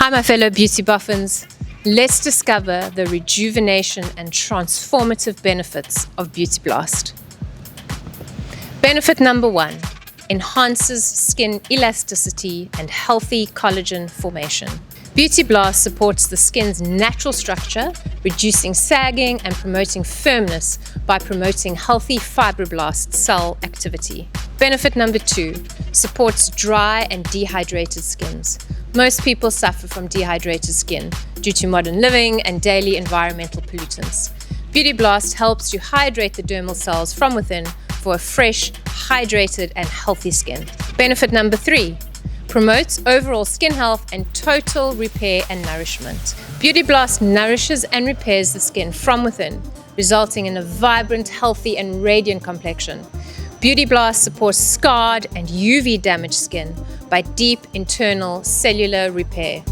Hi my fellow beauty buffins, let's discover the rejuvenation and transformative benefits of Beauty Blast. Benefit number 1, enhances skin elasticity and healthy collagen formation. Beauty Blast supports the skin's natural structure, reducing sagging and promoting firmness by promoting healthy fibroblast cell activity. Benefit number 2, supports dry and dehydrated skins. Most people suffer from dehydrated skin due to modern living and daily environmental pollutants. Beauty Blast helps you hydrate the dermal cells from within for a fresh, hydrated and healthy skin. Benefit number 3, promotes overall skin health and total repair and nourishment. Beauty Blast nourishes and repairs the skin from within, resulting in a vibrant, healthy and radiant complexion. Beauty Blast supports scarred and UV damaged skin by deep internal cellular repair.